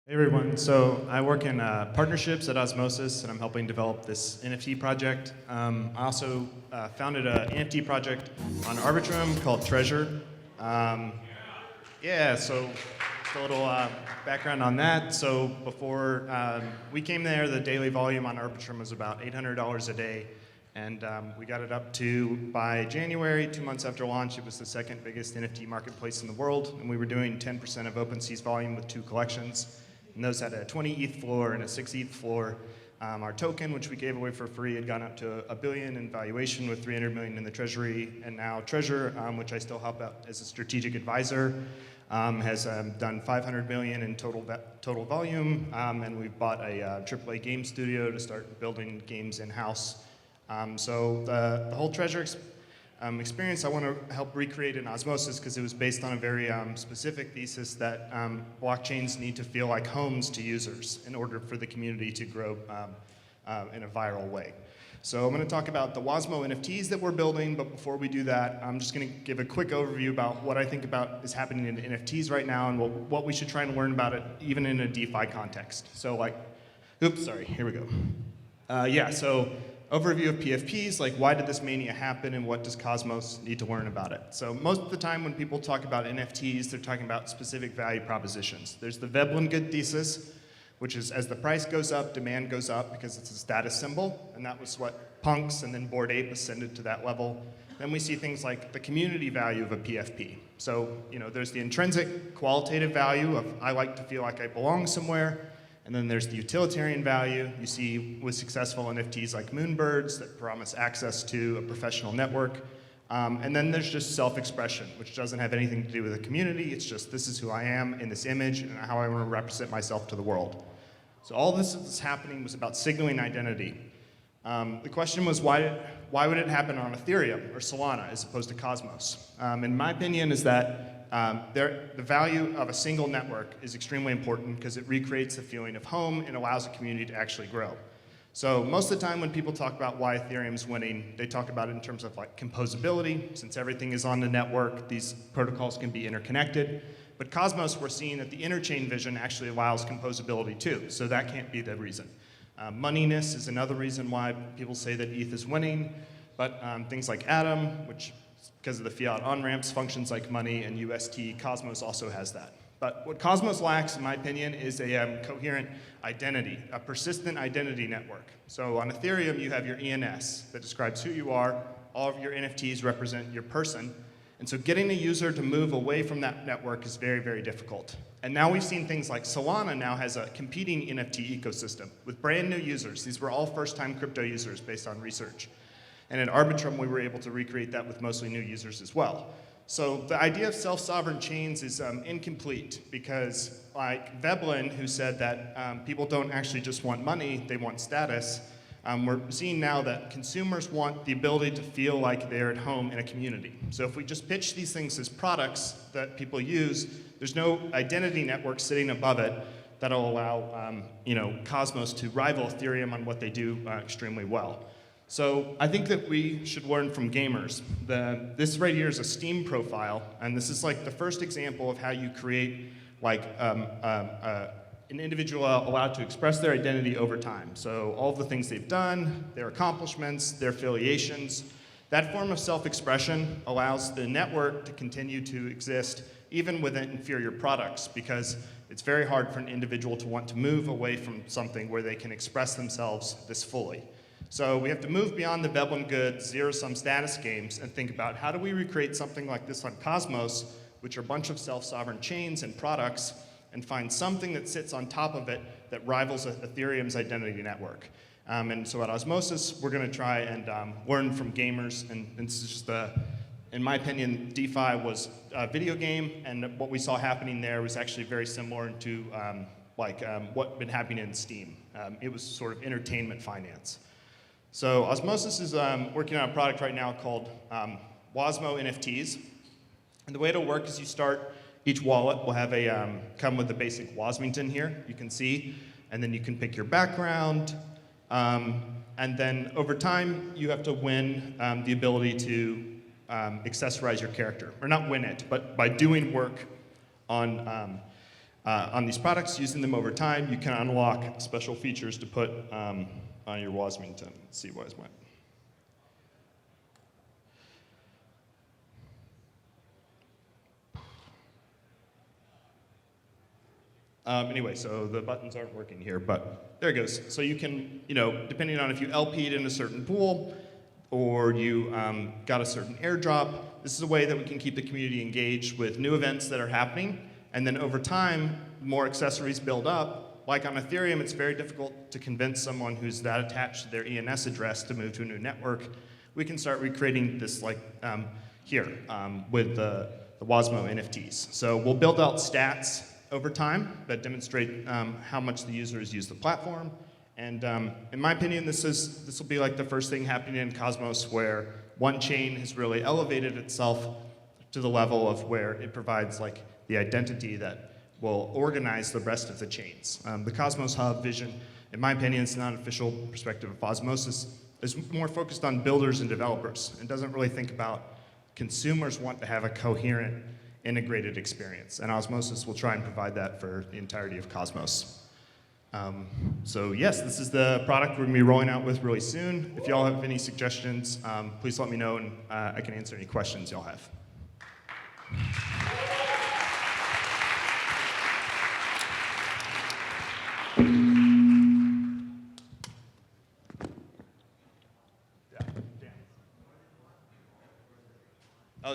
Hey everyone, so I work in partnerships at Osmosis and I'm helping develop this NFT project. I also founded an NFT project on Arbitrum called Treasure. Yeah, so just a little background on that. So before we came there, the daily volume on Arbitrum was about $800 a day. And we got it up to, by January, 2 months after launch, it was the second biggest NFT marketplace in the world. And we were doing 10% of OpenSea's volume with 2 collections. And those had a 20 ETH floor and a 6 ETH floor. Our token, which we gave away for free, had gone up to $1 billion in valuation with 300 million in the treasury. And now Treasure, which I still help out as a strategic advisor, has done 500 million in total volume. And we've bought a AAA game studio to start building games in-house. So the whole Treasure experience I want to help recreate in Osmosis because it was based on a very specific thesis that blockchains need to feel like homes to users in order for the community to grow in a viral way. So I'm going to talk about the Wosmo NFTs that we're building, but before we do that, I'm just going to give a quick overview about what I think about is happening in NFTs right now and what we should try and learn about it even in a DeFi context. So like, oops, sorry, here we go. Yeah, so overview of PFPs, like why did this mania happen and what does Cosmos need to learn about it? So most of the time when people talk about NFTs, they're talking about specific value propositions. There's the Veblen good thesis, which is as the price goes up, demand goes up because it's a status symbol, and that was what Punks and then Bored Ape ascended to that level. Then we see things like the community value of a PFP. So, you know, there's the intrinsic qualitative value of I like to feel like I belong somewhere. And then there's the utilitarian value you see with successful NFTs like Moonbirds that promise access to a professional network. And then there's just self-expression, which doesn't have anything to do with the community. It's just this is who I am in this image and how I want to represent myself to the world. So all this that's happening was about signaling identity. The question was why would it happen on Ethereum or Solana as opposed to Cosmos? In my opinion is that the value of a single network is extremely important because it recreates the feeling of home and allows a community to actually grow. So most of the time when people talk about why Ethereum's winning, they talk about it in terms of like composability. Since everything is on the network, these protocols can be interconnected. But Cosmos, we're seeing that the interchain vision actually allows composability too, so that can't be the reason. Moneyness is another reason why people say that ETH is winning, but things like Atom, which because of the fiat on-ramps, functions like money, and UST, Cosmos also has that. But what Cosmos lacks, in my opinion, is a coherent identity, a persistent identity network. So on Ethereum, you have your ENS that describes who you are. All of your NFTs represent your person. And so getting a user to move away from that network is very, very difficult. And now we've seen things like Solana now has a competing NFT ecosystem with brand new users. These were all first-time crypto users based on research. And at Arbitrum, we were able to recreate that with mostly new users as well. So the idea of self-sovereign chains is incomplete because like Veblen, who said that people don't actually just want money, they want status, we're seeing now that consumers want the ability to feel like they're at home in a community. So if we just pitch these things as products that people use, there's no identity network sitting above it that'll allow you know, Cosmos to rival Ethereum on what they do extremely well. So I think that we should learn from gamers. This right here is a Steam profile, and this is like the first example of how you create like an individual allowed to express their identity over time. So all of the things they've done, their accomplishments, their affiliations, that form of self-expression allows the network to continue to exist even with inferior products because it's very hard for an individual to want to move away from something where they can express themselves this fully. So we have to move beyond the Veblen good zero-sum status games and think about how do we recreate something like this on Cosmos, which are a bunch of self-sovereign chains and products, and find something that sits on top of it that rivals Ethereum's identity network. And so at Osmosis, we're going to try and learn from gamers. And this is just in my opinion, DeFi was a video game, and what we saw happening there was actually very similar to what had been happening in Steam. It was sort of entertainment finance. So Osmosis is working on a product right now called Wosmo NFTs. And the way it'll work is you start, each wallet will have come with the basic Wosmington here, you can see. And then you can pick your background. And then over time, you have to win the ability to accessorize your character. Or not win it, but by doing work on on these products, using them over time, you can unlock special features to put on your Wosmington. Let's see where's mine. Anyway, so the buttons aren't working here, but there it goes. So you can, depending on if you LP'd in a certain pool or you got a certain airdrop, this is a way that we can keep the community engaged with new events that are happening. And then over time, more accessories build up. Like on Ethereum, it's very difficult to convince someone who's that attached to their ENS address to move to a new network. We can start recreating this like here with the Wosmo NFTs. So we'll build out stats over time that demonstrate how much the users use the platform. And in my opinion, this will be like the first thing happening in Cosmos where one chain has really elevated itself to the level of where it provides like the identity that will organize the rest of the chains. The Cosmos Hub vision, in my opinion, it's not an official perspective of Osmosis, is more focused on builders and developers and doesn't really think about consumers want to have a coherent, integrated experience. And Osmosis will try and provide that for the entirety of Cosmos. So yes, this is the product we're going to be rolling out with really soon. If y'all have any suggestions, please let me know and I can answer any questions y'all have.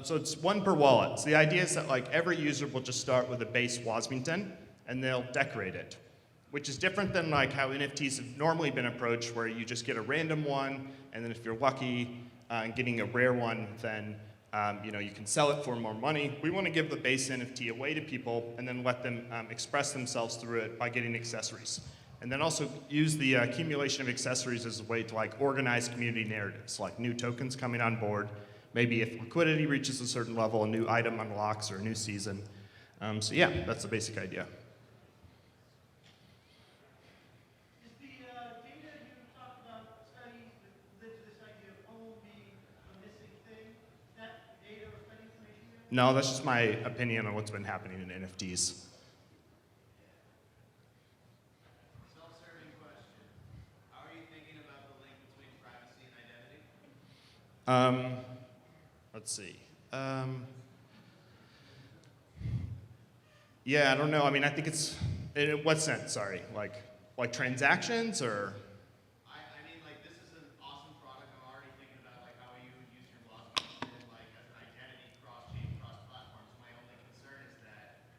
So it's one per wallet. So the idea is that like every user will just start with a base Wosmington and they'll decorate it, which is different than like how NFTs have normally been approached, where you just get a random one, and then if you're lucky getting a rare one, then you can sell it for more money. We want to give the base NFT away to people and then let them express themselves through it by getting accessories. And then also use the accumulation of accessories as a way to like organize community narratives, like new tokens coming on board. Maybe if liquidity reaches a certain level, a new item unlocks or a new season. So yeah, that's the basic idea. Is the data you talked about, studies that led to this idea of home being a missing thing, is that data or study information there? No, that's just my opinion on what's been happening in NFTs. Self-serving question. How are you thinking about the link between privacy and identity? Let's see. Yeah, I don't know. I mean, I think it's, in what sense, sorry? Like transactions or? I mean, like, this is an awesome product. I'm already thinking about, like, how you use your Osmosis, like, as an identity cross-chain, cross-platform. So my only concern is that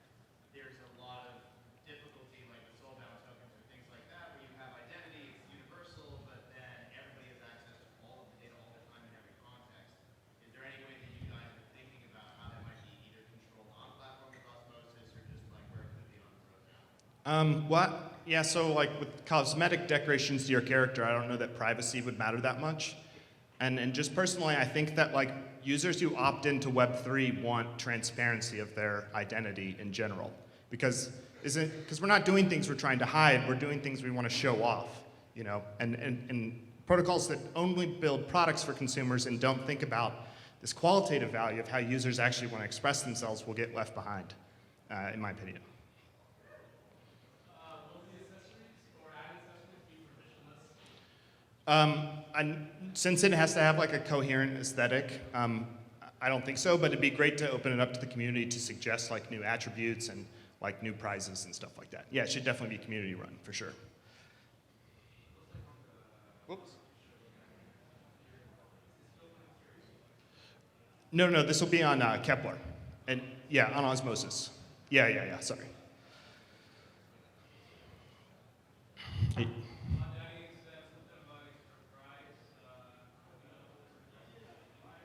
there's a lot of difficulty, like the soul-bound tokens or things like that, where you have identity, it's universal, but then everybody has access to all of the data all the time in every context. Is there any way that you guys are thinking about how that might be either controlled on-platform with Osmosis or just, like, where it could be on the roadmap? Yeah, so like with cosmetic decorations to your character, I don't know that privacy would matter that much. And just personally, I think that like users who opt into Web3 want transparency of their identity in general. Because we're not doing things we're trying to hide, we're doing things we want to show off, And protocols that only build products for consumers and don't think about this qualitative value of how users actually want to express themselves will get left behind, in my opinion. Since it has to have like a coherent aesthetic, I don't think so, but it'd be great to open it up to the community to suggest like new attributes and like new prizes and stuff like that. Yeah, it should definitely be community run for sure. Whoops. No, this will be on Keplr. And yeah, on Osmosis. Yeah, sorry.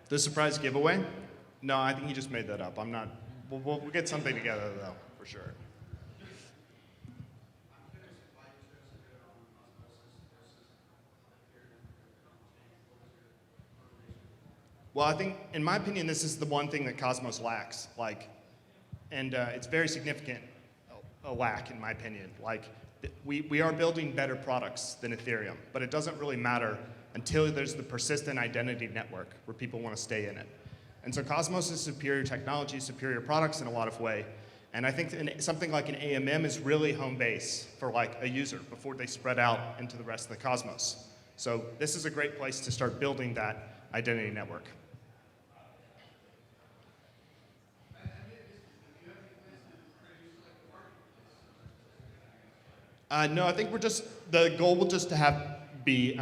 The surprise giveaway? No, I think he just made that up. I'm not. We'll get something together though, for sure. Well, I think, in my opinion, this is the one thing that Cosmos lacks. It's very significant a lack, in my opinion. We are building better products than Ethereum, but it doesn't really matter until there's the persistent identity network where people want to stay in it. And so Cosmos is superior technology, superior products in a lot of ways. And I think something like an AMM is really home base for like a user before they spread out into the rest of the cosmos. So this is a great place to start building that identity network. No, I think the goal will just to be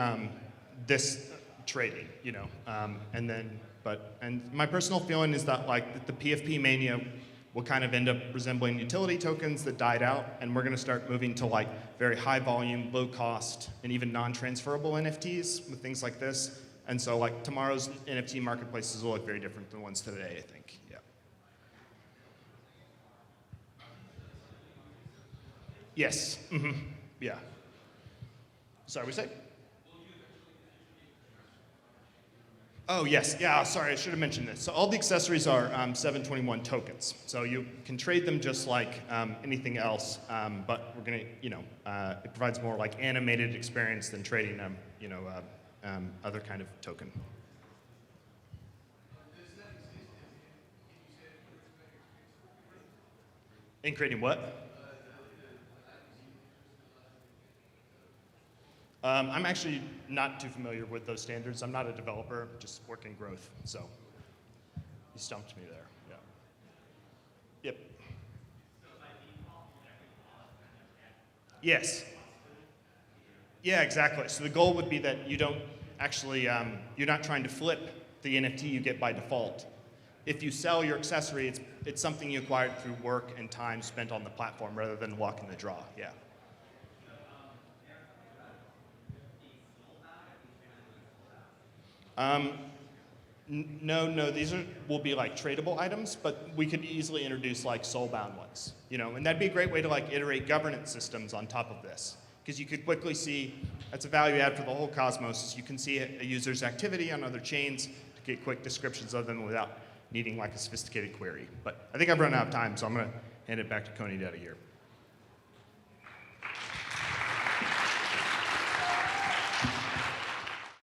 this trading, you know, and my personal feeling is that like the PFP mania will kind of end up resembling utility tokens that died out, and we're going to start moving to like very high volume, low cost, and even non-transferable NFTs with things like this. And so like tomorrow's NFT marketplaces will look very different than the ones today, I think. Yeah. Yes. Mm-hmm. Yeah. Sorry, we say? Oh, yes. Yeah, sorry, I should have mentioned this. So all the accessories are 721 tokens. So you can trade them just like anything else, but we're going to, you know, it provides more like animated experience than trading them, you know, other kind of token. In creating what? I'm actually not too familiar with those standards. I'm not a developer, just work in growth. So you stumped me there. Yeah. Yep. Yes. Yeah, exactly. So the goal would be that you don't actually, you're not trying to flip the NFT you get by default. If you sell your accessory, it's something you acquired through work and time spent on the platform rather than luck in the draw. Yeah. No, these will be like tradable items, but we could easily introduce like soul-bound ones, you know, and that'd be a great way to like iterate governance systems on top of this, because you could quickly see, that's a value add for the whole cosmos, is you can see a user's activity on other chains to get quick descriptions of them without needing like a sophisticated query. But I think I've run out of time, so I'm going to hand it back to Coney Data here.